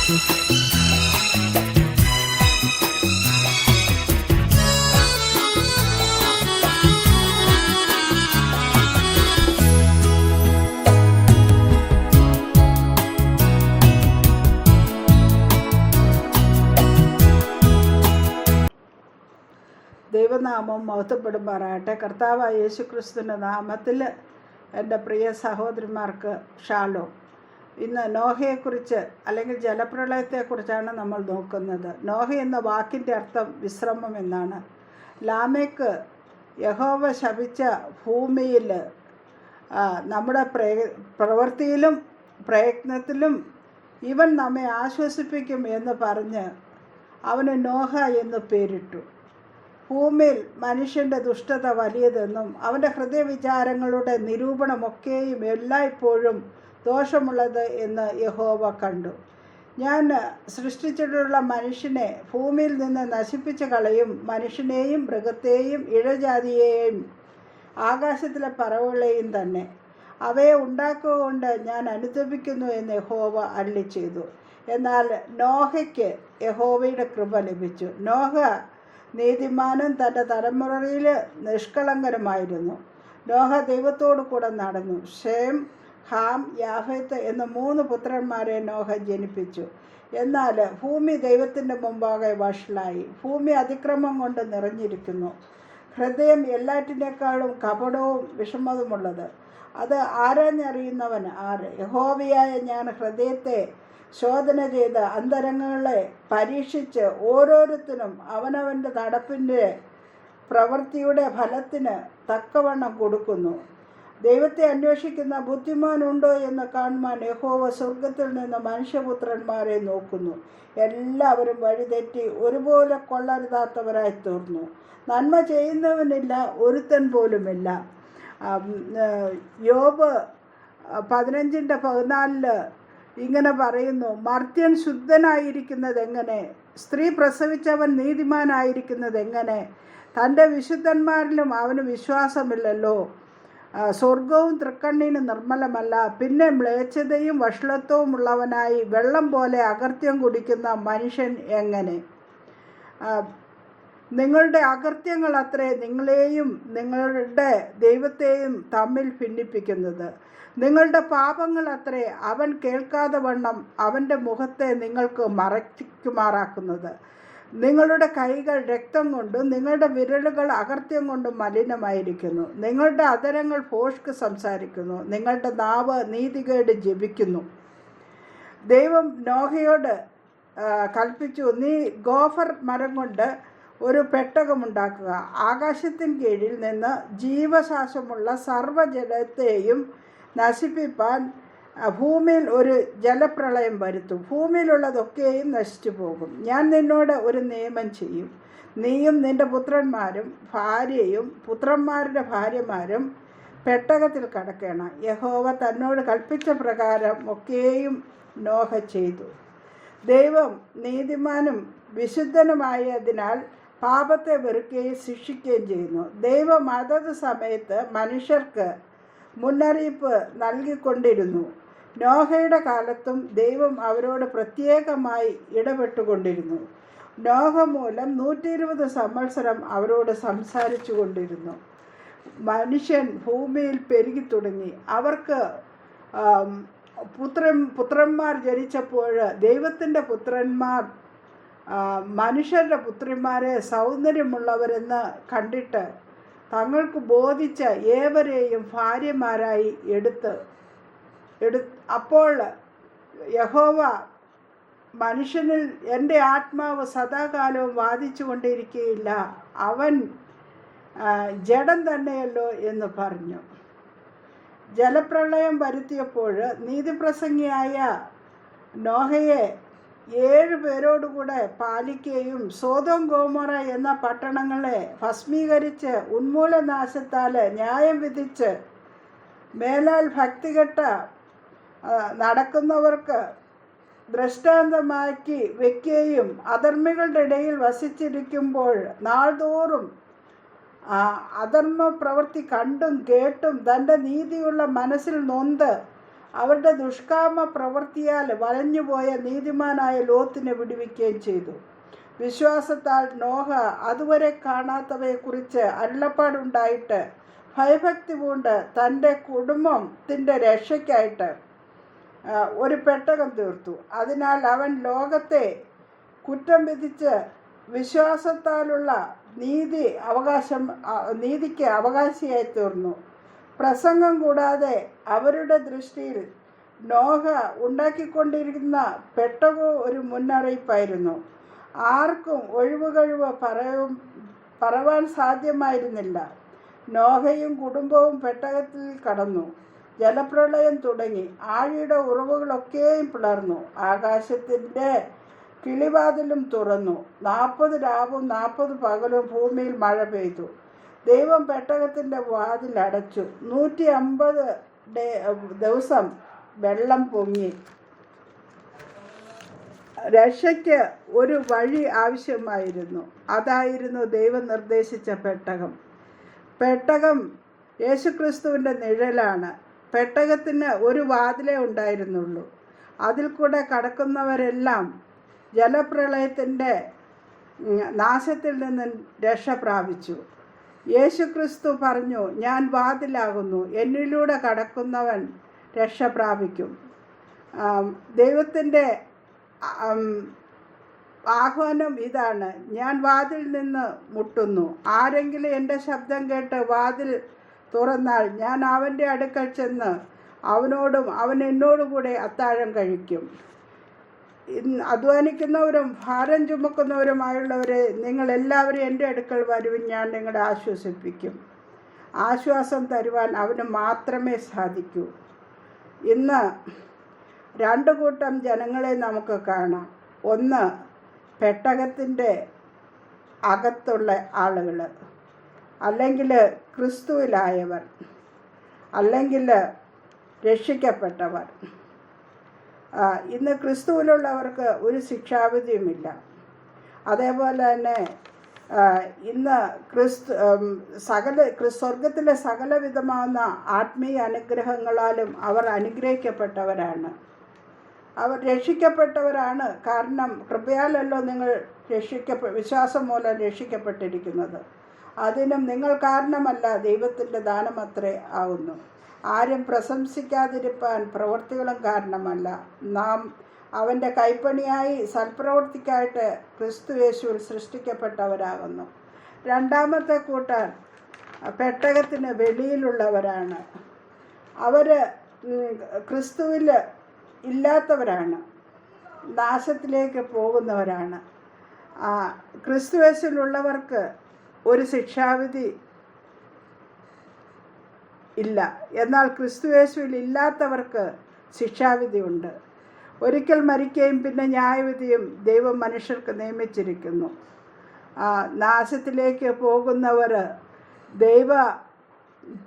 ദൈവനാമം മഹത്വപ്പെടുമാറാകട്ടെ. കർത്താവായ യേശുക്രിസ്തുവിൻ്റെ നാമത്തിൽ എൻ്റെ പ്രിയ സഹോദരിമാർക്ക് ഷാലോം. ഇന്ന് നോഹയെക്കുറിച്ച് അല്ലെങ്കിൽ ജലപ്രളയത്തെക്കുറിച്ചാണ് നമ്മൾ നോക്കുന്നത്. നോഹ എന്ന വാക്കിൻ്റെ അർത്ഥം വിശ്രമം എന്നാണ്. ലാമേക്ക് യഹോവ ശപിച്ച ഭൂമിയിൽ നമ്മുടെ പ്രവൃത്തിയിലും പ്രയത്നത്തിലും ഇവൻ നമ്മെ ആശ്വസിപ്പിക്കും എന്ന് പറഞ്ഞ് അവന് നോഹ എന്ന് പേരിട്ടു. ഭൂമിയിൽ മനുഷ്യൻ്റെ ദുഷ്ടത വലിയതെന്നും അവൻ്റെ ഹൃദയവിചാരങ്ങളുടെ നിരൂപണമൊക്കെയും എല്ലായ്പ്പോഴും ദോഷമുള്ളത് എന്ന് യഹോവ കണ്ടു. ഞാൻ സൃഷ്ടിച്ചിട്ടുള്ള മനുഷ്യനെ ഭൂമിയിൽ നിന്ന് നശിപ്പിച്ച് കളയും, മനുഷ്യനെയും മൃഗത്തെയും ഇഴജാതിയെയും ആകാശത്തിലെ പറവുകളെയും തന്നെ. അവയെ ഉണ്ടാക്കുക കൊണ്ട് ഞാൻ അനുതപിക്കുന്നു എന്ന് യഹോവ അരുളിച്ചെയ്തു. എന്നാൽ നോഹയ്ക്ക് യഹോവയുടെ കൃപ ലഭിച്ചു. നോഹ നീതിമാനും തൻ്റെ തലമുറയിൽ നിഷ്കളങ്കരുമായിരുന്നു. നോഹ ദൈവത്തോടു കൂടെ നടന്നു. ഷേം, ഹാം, യാഫെത്ത് എന്ന 3 പുത്രന്മാരെ നോഹ ജനിപ്പിച്ചു. എന്നാൽ ഭൂമി ദൈവത്തിൻ്റെ മുമ്പാകെ വഷളായി. ഭൂമി അതിക്രമം കൊണ്ട് നിറഞ്ഞിരിക്കുന്നു. ഹൃദയം എല്ലാറ്റിനേക്കാളും കപടവും വിഷമതമുള്ളത്. അത് ആരാഞ്ഞറിയുന്നവൻ ആര്? യഹോവയായ ഞാൻ ഹൃദയത്തെ ശോധന ചെയ്ത് അന്തരംഗങ്ങളെ പരീക്ഷിച്ച് ഓരോരുത്തരും അവനവൻ്റെ നടപ്പിൻ്റെ പ്രവൃത്തിയുടെ ഫലത്തിന് തക്കവണ്ണം കൊടുക്കുന്നു. ദൈവത്തെ അന്വേഷിക്കുന്ന ബുദ്ധിമാനുണ്ടോ എന്ന് കാണുവാൻ യഹോവ സ്വർഗത്തിൽ നിന്ന് മനുഷ്യപുത്രന്മാരെ നോക്കുന്നു. എല്ലാവരും വഴിതെറ്റി ഒരുപോലെ കൊള്ളരുതാത്തവരായി തീർന്നു. നന്മ ചെയ്യുന്നവനില്ല, ഒരുത്തൻ പോലുമില്ല. യോബ് 15:14 ഇങ്ങനെ പറയുന്നു: മർത്യൻ ശുദ്ധനായിരിക്കുന്നത് എങ്ങനെ? സ്ത്രീ പ്രസവിച്ചവൻ നീതിമാനായിരിക്കുന്നത് എങ്ങനെ? തൻ്റെ വിശുദ്ധന്മാരിലും അവന് വിശ്വാസമില്ലല്ലോ. സ്വർഗവും തൃക്കണ്ണിന് നിർമ്മലമല്ല. പിന്നെ മ്ലേച്ഛതയും വഷളത്വവും ഉള്ളവനായി വെള്ളം പോലെ അകൃത്യം കുടിക്കുന്ന മനുഷ്യൻ എങ്ങനെ? നിങ്ങളുടെ അകൃത്യങ്ങൾ അത്രേ നിങ്ങളെയും നിങ്ങളുടെ ദൈവത്തെയും തമ്മിൽ ഭിന്നിപ്പിക്കുന്നത്. നിങ്ങളുടെ പാപങ്ങൾ അത്രേ അവൻ കേൾക്കാതെ വണ്ണം അവൻ്റെ മുഖത്തെ നിങ്ങൾക്ക് മറയ്ക്കുമാറാക്കുന്നത്. നിങ്ങളുടെ കൈകൾ രക്തം കൊണ്ടും നിങ്ങളുടെ വിരലുകൾ അകൃത്യം കൊണ്ടും മലിനമായിരിക്കുന്നു. നിങ്ങളുടെ അധരങ്ങൾ ഭോഷ്ക് സംസാരിക്കുന്നു. നിങ്ങളുടെ നാവ് നീതികേട് ജപിക്കുന്നു. ദൈവം നോഹയോട് കൽപ്പിച്ചു, നീ ഗോഫർ മരം കൊണ്ട് ഒരു പെട്ടകമുണ്ടാക്കുക. ആകാശത്തിന് കീഴിൽ നിന്ന് ജീവശ്വാസമുള്ള സർവ്വജലത്തെയും നശിപ്പിപ്പാൻ ഭൂമിയിൽ ഒരു ജലപ്രളയം വരുത്തും. ഭൂമിയിലുള്ളതൊക്കെയും നശിച്ചു പോകും. ഞാൻ നിന്നോട് ഒരു നിയമം ചെയ്യും. നീയും നിൻ്റെ പുത്രന്മാരും ഭാര്യയും പുത്രന്മാരുടെ ഭാര്യമാരും പെട്ടകത്തിൽ കടക്കണം. യഹോവ തന്നോട് കൽപ്പിച്ച പ്രകാരം ഒക്കെയും നോഹ ചെയ്തു. ദൈവം നീതിമാനും വിശുദ്ധനുമായതിനാൽ പാപത്തെ വെറുക്കുകയും ശിക്ഷിക്കുകയും ചെയ്യുന്നു. ദൈവം അതത് സമയത്ത് മനുഷ്യർക്ക് മുന്നറിയിപ്പ് നൽകിക്കൊണ്ടിരുന്നു. നോഹയുടെ കാലത്തും ദൈവം അവരോട് പ്രത്യേകമായി ഇടപെട്ടുകൊണ്ടിരുന്നു. നോഹ മൂലം 120 സംവത്സരം അവരോട് സംസാരിച്ചു കൊണ്ടിരുന്നു. മനുഷ്യൻ ഭൂമിയിൽ പെരുകി തുടങ്ങി. അവർക്ക് പുത്രന്മാർ ജനിച്ചപ്പോൾ ദൈവത്തിൻ്റെ പുത്രന്മാർ മനുഷ്യരുടെ പുത്രിമാരെ സൗന്ദര്യമുള്ളവരെന്ന് കണ്ടിട്ട് തങ്ങൾക്ക് ബോധിച്ച ഏവരെയും ഭാര്യമാരായി അപ്പോൾ യഹോവ മനുഷ്യനിൽ എൻ്റെ ആത്മാവ് സദാകാലവും വാദിച്ചു കൊണ്ടിരിക്കുകയില്ല, അവൻ ജഡം തന്നെയല്ലോ എന്ന് പറഞ്ഞു. ജലപ്രളയം വരുത്തിയപ്പോൾ നീതിപ്രസംഗിയായ നോഹയെ 7 പേരോടുകൂടെ പാലിക്കുകയും സോദോം ഗോമോറ എന്ന പട്ടണങ്ങളെ ഭസ്മീകരിച്ച് ഉന്മൂലനാശത്താൽ ന്യായം വിധിച്ച് മേലാൽ ഭക്തികെട്ട നടക്കുന്നവർക്ക് ദൃഷ്ടാന്തമാക്കി വയ്ക്കുകയും അധർമ്മികളുടെ ഇടയിൽ വസിച്ചിരിക്കുമ്പോൾ നാൾതോറും അധർമ്മ പ്രവൃത്തി കണ്ടും കേട്ടും തൻ്റെ നീതിയുള്ള മനസ്സിൽ നൊന്ത് അവരുടെ ദുഷ്കാമ പ്രവൃത്തിയാൽ വലഞ്ഞുപോയ നീതിമാനായ ലോത്തിനെ വിടുവിക്കുകയും ചെയ്തു. വിശ്വാസത്താൽ നോഹ അതുവരെ കാണാത്തവയെക്കുറിച്ച് അരുളപ്പാടുണ്ടായിട്ട് ഭയഭക്തി പൂണ്ട് തൻ്റെ കുടുംബത്തിൻ്റെ രക്ഷയ്ക്കായിട്ട് ഒരു പെട്ടകം തീർത്തു. അതിനാൽ അവൻ ലോകത്തെ കുറ്റം വിധിച്ച് വിശ്വാസത്താലുള്ള നീതിക്ക് അവകാശിയായി തീർന്നു. പ്രസംഗം കൂടാതെ അവരുടെ ദൃഷ്ടിയിൽ നോഹ ഉണ്ടാക്കിക്കൊണ്ടിരിക്കുന്ന പെട്ടകവും ഒരു മുന്നറിയിപ്പായിരുന്നു. ആർക്കും ഒഴിവുകഴിവ് പറവാൻ സാധ്യമായിരുന്നില്ല. നോഹയും കുടുംബവും പെട്ടകത്തിൽ കടന്നു. ജലപ്രളയം തുടങ്ങി. ആഴിയുടെ ഉറവുകളൊക്കെയും പിളർന്നു. ആകാശത്തിൻ്റെ കിളിവാതിലും തുറന്നു. 40 രാവും 40 പകലും ഭൂമിയിൽ മഴ പെയ്തു. ദൈവം പെട്ടകത്തിൻ്റെ വാതിൽ അടച്ചു. 150 ദിവസം വെള്ളം പൊങ്ങി. രക്ഷയ്ക്ക് ഒരു വഴി ആവശ്യമായിരുന്നു. അതായിരുന്നു ദൈവം നിർദ്ദേശിച്ച പെട്ടകം. പെട്ടകം യേശുക്രിസ്തുവിൻ്റെ നിഴലാണ്. പെട്ടകത്തിന് ഒരു വാതിലേ ഉണ്ടായിരുന്നുള്ളൂ. അതിൽ കൂടെ കടക്കുന്നവരെല്ലാം ജലപ്രളയത്തിൻ്റെ നാശത്തിൽ നിന്ന് രക്ഷ പ്രാപിച്ചു. യേശുക്രിസ്തു പറഞ്ഞു, ഞാൻ വാതിലാകുന്നു, എന്നിലൂടെ കടക്കുന്നവൻ രക്ഷ പ്രാപിക്കും. ദൈവത്തിൻ്റെ ആഹ്വാനം ഇതാണ്: ഞാൻ വാതിൽ നിന്ന് മുട്ടുന്നു. ആരെങ്കിലും എൻ്റെ ശബ്ദം കേട്ട് വാതിൽ തുറന്നാൽ ഞാൻ അവൻ്റെ അടുക്കൽ ചെന്ന് അവനോടും അവൻ എന്നോടും കൂടെ അത്താഴം കഴിക്കും. അധ്വാനിക്കുന്നവരും ഭാരം ചുമക്കുന്നവരുമായുള്ളവരെ, നിങ്ങളെല്ലാവരും എൻ്റെ അടുക്കൽ വരുവിൻ, ഞാൻ നിങ്ങളെ ആശ്വസിപ്പിക്കും. ആശ്വാസം തരുവാൻ അവന് മാത്രമേ സാധിക്കൂ. ഇന്ന് 2 കൂട്ടം ജനങ്ങളെ നമുക്ക് കാണാം. ഒന്ന്, പെട്ടകത്തിൻ്റെ അകത്തുള്ള ആളുകൾ, അല്ലെങ്കിൽ ക്രിസ്തുവിലായവർ, അല്ലെങ്കിൽ രക്ഷിക്കപ്പെട്ടവർ. ഇന്ന് ക്രിസ്തുവിലുള്ളവർക്ക് ഒരു ശിക്ഷാവിധിയുമില്ല. അതേപോലെ തന്നെ ഇന്ന് സ്വർഗത്തിലെ സകലവിധമാകുന്ന ആത്മീയ അനുഗ്രഹങ്ങളാലും അവർ അനുഗ്രഹിക്കപ്പെട്ടവരാണ്. അവർ രക്ഷിക്കപ്പെട്ടവരാണ്. കാരണം കൃപയാലല്ലോ നിങ്ങൾ വിശ്വാസം മൂലം രക്ഷിക്കപ്പെട്ടിരിക്കുന്നത്. അതിനും നിങ്ങൾ കാരണമല്ല, ദൈവത്തിൻ്റെ ദാനമത്രേ ആവുന്നു. ആരും പ്രശംസിക്കാതിരിപ്പാൻ പ്രവൃത്തികളും കാരണമല്ല. നാം അവൻ്റെ കൈപ്പണിയായി സൽപ്രവൃത്തിക്കായിട്ട് ക്രിസ്തു യേശുവിൽ സൃഷ്ടിക്കപ്പെട്ടവരാകുന്നു. രണ്ടാമത്തെ കൂട്ടർ പെട്ടകത്തിന് വെളിയിലുള്ളവരാണ്. അവർ ക്രിസ്തുവിൽ ഇല്ലാത്തവരാണ്, നാശത്തിലേക്ക് പോകുന്നവരാണ്. ക്രിസ്തു യേശുവിലുള്ളവർക്ക് ഒരു ശിക്ഷാവിധി ഇല്ല. എന്നാൽ ക്രിസ്തു യേശുവിൽ ഇല്ലാത്തവർക്ക് ശിക്ഷാവിധിയുണ്ട്. ഒരിക്കൽ മരിക്കുകയും പിന്നെ ന്യായവിധിയും ദൈവം മനുഷ്യർക്ക് നിയമിച്ചിരിക്കുന്നു. നാശത്തിലേക്ക് പോകുന്നവർ ദൈവ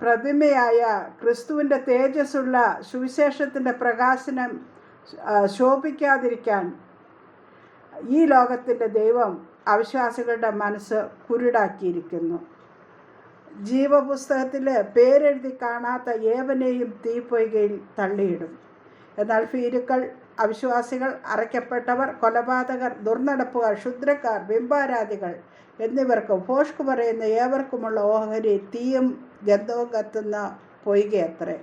പ്രതിമയായ ക്രിസ്തുവിൻ്റെ തേജസ്സുള്ള സുവിശേഷത്തിൻ്റെ പ്രകാശനം ശോഭിക്കാതിരിക്കാൻ ഈ ലോകത്തിൻ്റെ ദൈവം അവിശ്വാസികളുടെ മനസ്സ് കുരുടാക്കിയിരിക്കുന്നു. ജീവപുസ്തകത്തിൽ പേരെഴുതി കാണാത്ത ഏവനെയും തീപ്പൊയ്കയിൽ തള്ളിയിടും. എന്നാൽ ഭീരുക്കൾ, അവിശ്വാസികൾ, അറയ്ക്കപ്പെട്ടവർ, കൊലപാതകർ, ദുർനടപ്പുകാർ, ക്ഷുദ്രക്കാർ, ബിംബാരാധികൾ എന്നിവർക്ക് ഭോഷ്ക് പറയുന്ന ഏവർക്കുമുള്ള ഓഹരി തീയും ഗന്ധവും കത്തുന്ന പൊയ്കയത്രേ.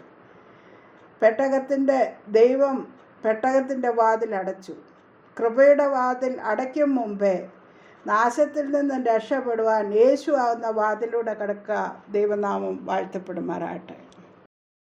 ദൈവം പെട്ടകത്തിൻ്റെ വാതിൽ അടച്ചു. കൃപയുടെ വാതിൽ അടയ്ക്കും മുമ്പേ നാശത്തിൽ നിന്ന് രക്ഷപ്പെടുവാൻ യേശു ആവുന്ന വാതിലൂടെ കടക്കുക. ദൈവനാമം വാഴ്ത്തപ്പെടുമാറാകട്ടെ.